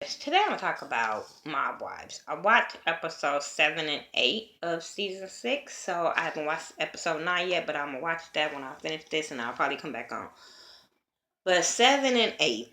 Today I'm gonna talk about Mob Wives. I watched episode 7 and 8 of season 6, so I haven't watched episode 9 yet, but I'm gonna watch that when I finish this and I'll probably come back on. But 7 and 8,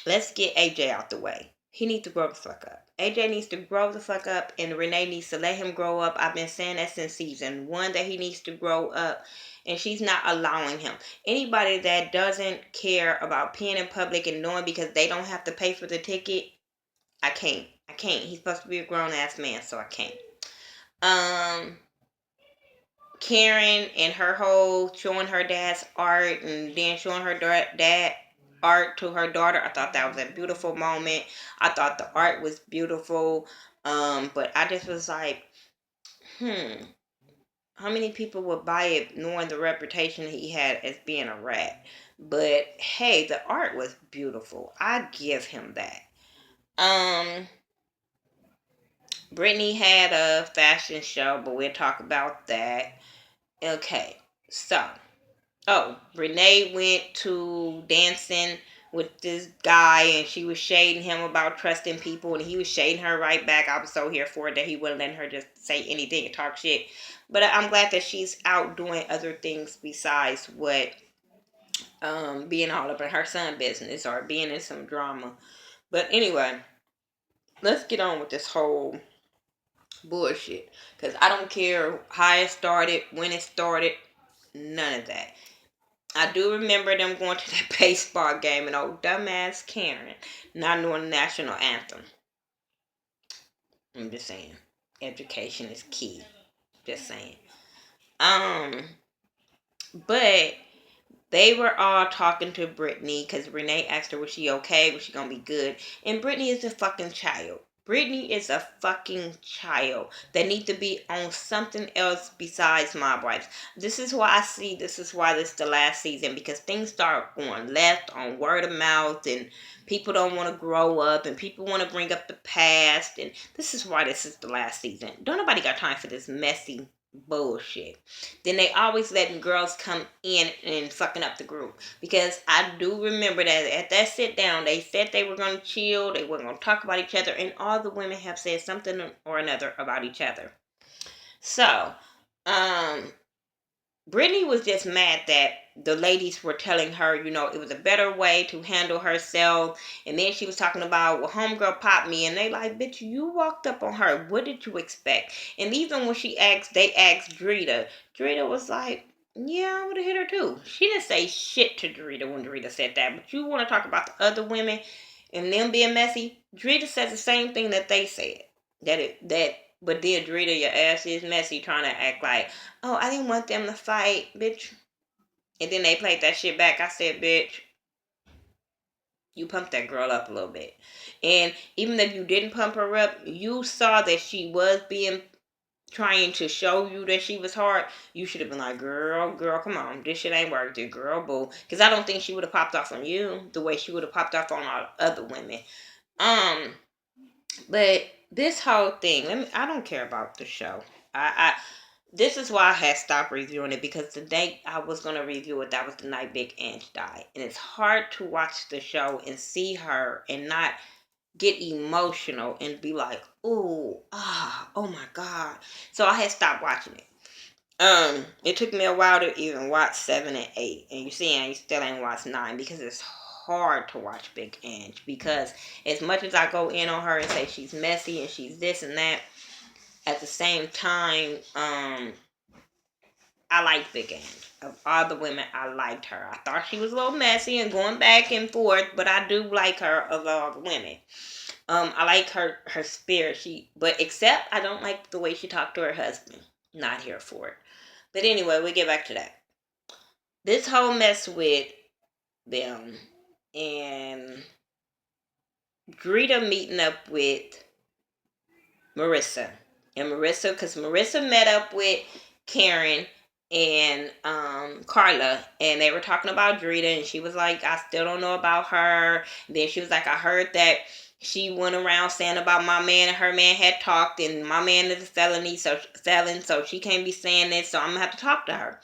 let's get AJ out the way. He needs to grow the fuck up. AJ needs to grow the fuck up, and Renee needs to let him grow up. I've been saying that since season 1 that he needs to grow up, and she's not allowing him. Anybody that doesn't care about peeing in public and knowing because they don't have to pay for the ticket, I can't. I can't. He's supposed to be a grown ass man, so I can't. Um, Karen and her whole showing her dad's art and then showing her dad art to her daughter. I thought that was a beautiful moment. I thought the art was beautiful. But I just was like, how many people would buy it knowing the reputation he had as being a rat? But hey, the art was beautiful. I give him that. Um, Brittany had a fashion show, but we'll talk about that. Okay, so, Renee went to dancing with this guy and she was shading him about trusting people and he was shading her right back. I was so here for it that he wouldn't let her just say anything and talk shit. But I'm glad that she's out doing other things besides what being all up in her son business or being in some drama. But anyway, let's get on with this whole bullshit. Because I don't care how it started, when it started, none of that. I do remember them going to that baseball game and old dumbass Karen not knowing the national anthem. I'm just saying. Education is key. Just saying. But they were all talking to Brittany because Renee asked her, was she okay? Was she gonna be good? And Brittany is a fucking child. Brittany is a fucking child that needs to be on something else besides Mob Wives. This is why this is why this is the last season, because things start going left on word of mouth and people don't want to grow up and people want to bring up the past, and this is why this is the last season. Don't nobody got time for this messy bullshit. Then they always letting girls come in and fucking up the group. Because I do remember that at that sit down, they said they were going to chill, they weren't going to talk about each other, and all the women have said something or another about each other. So, Brittany was just mad that the ladies were telling her, it was a better way to handle herself. And then she was talking about, well, homegirl popped me. And they like, bitch, you walked up on her. What did you expect? And even when they asked Drita. Drita was like, yeah, I would have hit her too. She didn't say shit to Drita when Drita said that. But you want to talk about the other women and them being messy? Drita says the same thing that they said. But then Drita, your ass is messy, trying to act like, oh, I didn't want them to fight, bitch. And then they played that shit back. I said, bitch, you pumped that girl up a little bit. And even if you didn't pump her up, you saw that she was trying to show you that she was hard. You should have been like, girl, come on. This shit ain't worth it, girl, boo. Because I don't think she would have popped off on you the way she would have popped off on all other women. But this whole thing, I don't care about the show. This is why I had stopped reviewing it, because the day I was going to review it, that was the night Big Ange died. And it's hard to watch the show and see her and not get emotional and be like, oh my God. So I had stopped watching it. It took me a while to even watch 7 and 8. And you see, I still ain't watched 9 because it's hard to watch Big Ange. Because as much as I go in on her and say she's messy and she's this and that, at the same time, I like Big Ange. Of all the women, I liked her. I thought she was a little messy and going back and forth, but I do like her of all the women. I like her spirit. But except I don't like the way she talked to her husband. Not here for it. But anyway, we get back to that. This whole mess with them and Greta meeting up with Marissa. And because Marissa met up with Karen and Carla, and they were talking about Drita, and she was like, I still don't know about her. And then she was like, I heard that she went around saying about my man and her man had talked, and my man is a felon, so she can't be saying this, so I'm gonna have to talk to her.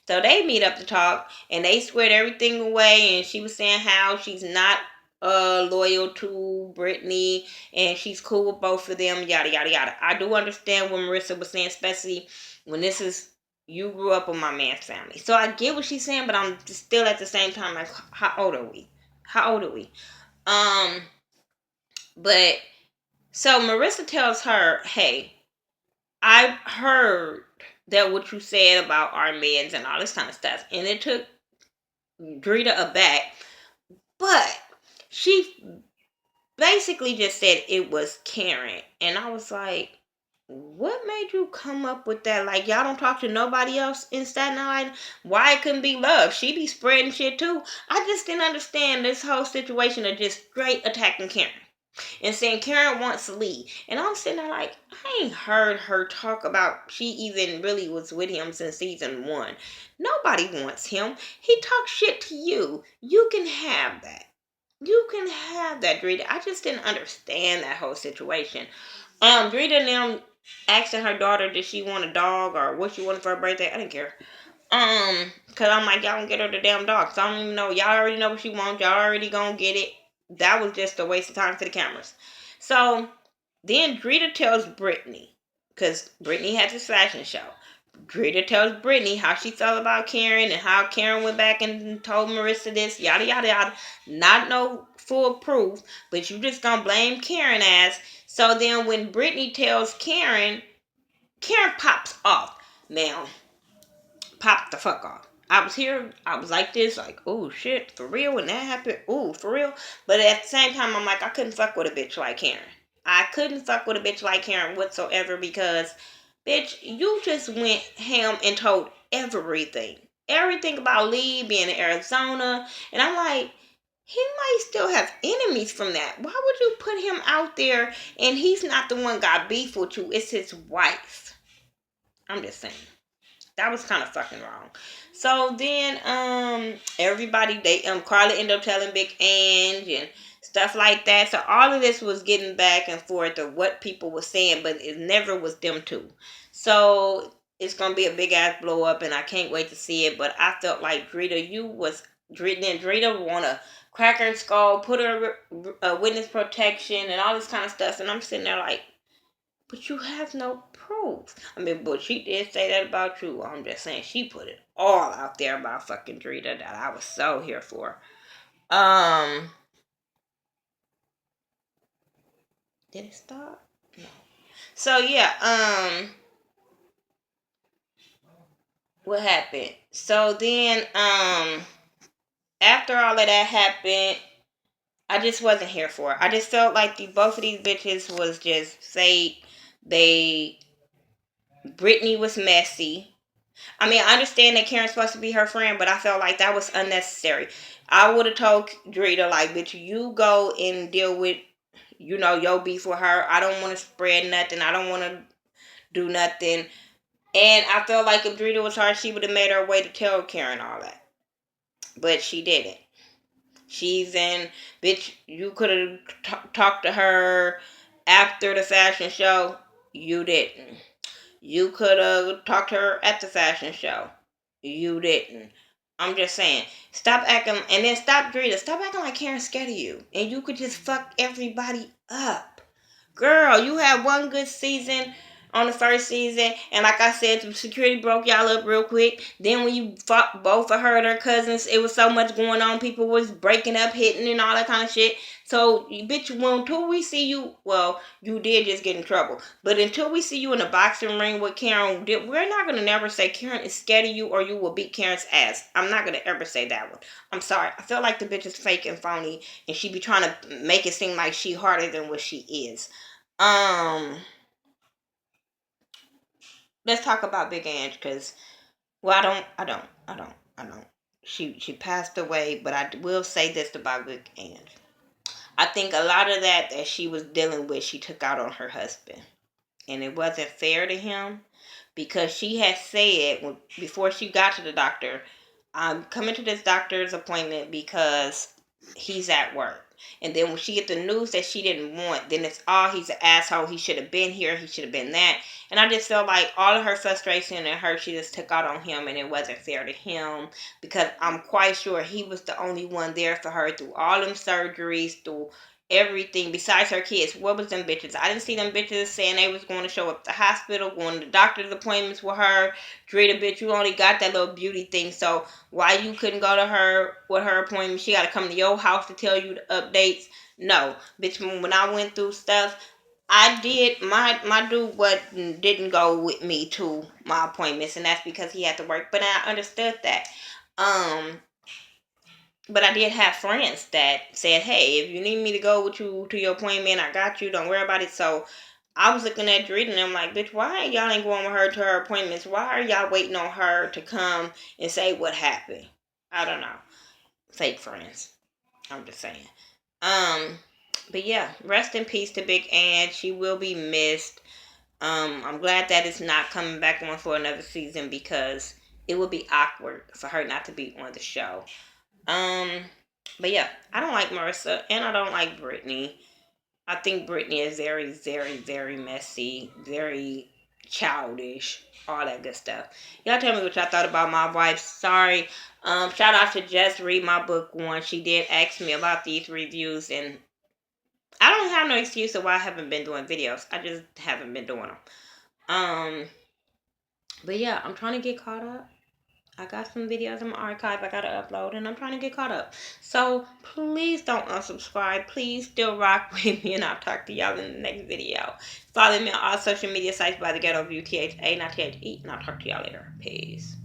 So they meet up to talk, and they squared everything away, and she was saying how she's not loyal to Brittany, and she's cool with both of them, yada yada yada. I do understand what Marissa was saying, especially when this is you grew up with my man's family. So I get what she's saying, but I'm still at the same time like, how old are we? How old are we? Um, but so Marissa tells her, "Hey, I heard that what you said about our meds and all this kind of stuff," and it took Drita aback, but she basically just said it was Karen. And I was like, what made you come up with that? Like, y'all don't talk to nobody else in Staten Island? Why it couldn't be Love? She be spreading shit too. I just didn't understand this whole situation of just straight attacking Karen and saying Karen wants to leave. And I'm sitting there like, I ain't heard her talk about she even really was with him since season 1. Nobody wants him. He talks shit to you. You can have that. You can have that, Drita. I just didn't understand that whole situation. Drita and them asking her daughter did she want a dog or what she wanted for her birthday. I didn't care. Cause I'm like, y'all don't get her the damn dog. So I don't even know. Y'all already know what she wants. Y'all already gonna get it. That was just a waste of time for the cameras. So then Drita tells Brittany, cause Brittany had this fashion show. Drita tells Brittany how she felt about Karen and how Karen went back and told Marissa this, yada yada yada. Not no full proof, but you just gonna blame Karen ass. So then when Brittany tells Karen, Karen pops off. Now, popped the fuck off. I was here, I was like this, like, oh shit, for real, when that happened, oh, for real. But at the same time, I'm like, I couldn't fuck with a bitch like Karen. I couldn't fuck with a bitch like Karen whatsoever because, bitch, you just went ham and told everything. Everything about Lee being in Arizona. And I'm like, he might still have enemies from that. Why would you put him out there and he's not the one got beef with you? It's his wife. I'm just saying. That was kind of fucking wrong. So then everybody they Carla ended up telling Big Ange and stuff like that. So all of this was getting back and forth of what people were saying, but it never was them two. So it's gonna be a big ass blow up and I can't wait to see it. But I felt like Drita wanna crack her skull, put her witness protection and all this kind of stuff. And I'm sitting there like, but you have no proof. I mean, but she did say that about you. I'm just saying she put it all out there about fucking Drita that I was so here for. Did it stop? No. So yeah, what happened? So then, after all of that happened, I just wasn't here for it. I just felt like both of these bitches was just fake. Brittany was messy. I mean, I understand that Karen's supposed to be her friend, but I felt like that was unnecessary. I would have told Drita, like, bitch, you go and deal with, your beef with her. I don't want to spread nothing. I don't want to do nothing. And I felt like if Drita was her, she would have made her way to tell Karen all that. But she didn't. She's in, bitch, you could have talked to her after the fashion show. You didn't. You could have talked to her at the fashion show. You didn't. I'm just saying. Stop acting, and then stop Drita. Stop acting like Karen's scared of you. And you could just fuck everybody up. Girl, you had one good season on the first season, and like I said, the security broke y'all up real quick. Then when you fought both of her and her cousins, it was so much going on. People was breaking up, hitting, and all that kind of shit. So, bitch, until we see you, well, you did just get in trouble. But until we see you in a boxing ring with Karen, we're not going to never say Karen is scared of you or you will beat Karen's ass. I'm not going to ever say that one. I'm sorry. I feel like the bitch is fake and phony, and she be trying to make it seem like she harder than what she is. Let's talk about Big Ange because, well, I don't. She passed away, but I will say this about Big Ange. I think a lot of that she was dealing with, she took out on her husband, and it wasn't fair to him because she had said before she got to the doctor, I'm coming to this doctor's appointment because he's at work. And then when she get the news that she didn't want, then it's all he's an asshole. He should have been here. He should have been that. And I just felt like all of her frustration and her, she just took out on him, and it wasn't fair to him because I'm quite sure he was the only one there for her through all them surgeries, through everything besides her kids. What was them bitches? I didn't see them bitches saying they was going to show up at the hospital, going to doctor's appointments with her. Drita, bitch, you only got that little beauty thing, so why you couldn't go to her with her appointment? She got to come to your house to tell you the updates. No, bitch, when I went through stuff, I did my dude what didn't go with me to my appointments, and that's because he had to work. But I understood that. Um, but I did have friends that said, "Hey, if you need me to go with you to your appointment, I got you. Don't worry about it." So I was looking at Drita and I'm like, "Bitch, why y'all ain't going with her to her appointments? Why are y'all waiting on her to come and say what happened?" I don't know. Fake friends. I'm just saying. Um, but yeah, rest in peace to Big Ann. She will be missed. I'm glad that it's not coming back on for another season because it would be awkward for her not to be on the show. Um, but yeah, I don't like Marissa and I don't like Brittany. I think Brittany is very, very, very messy, very childish, all that good stuff. Y'all tell me what y'all thought about my wife. Sorry. Shout out to Just Read My Book One. She did ask me about these reviews, and I don't have no excuse of why I haven't been doing videos. I just haven't been doing them. Um, but yeah, I'm trying to get caught up. I got some videos in my archive I gotta upload, and I'm trying to get caught up. So please don't unsubscribe. Please still rock with me, and I'll talk to y'all in the next video. Follow me on all social media sites by The Ghetto View, THA, not THE, and I'll talk to y'all later. Peace.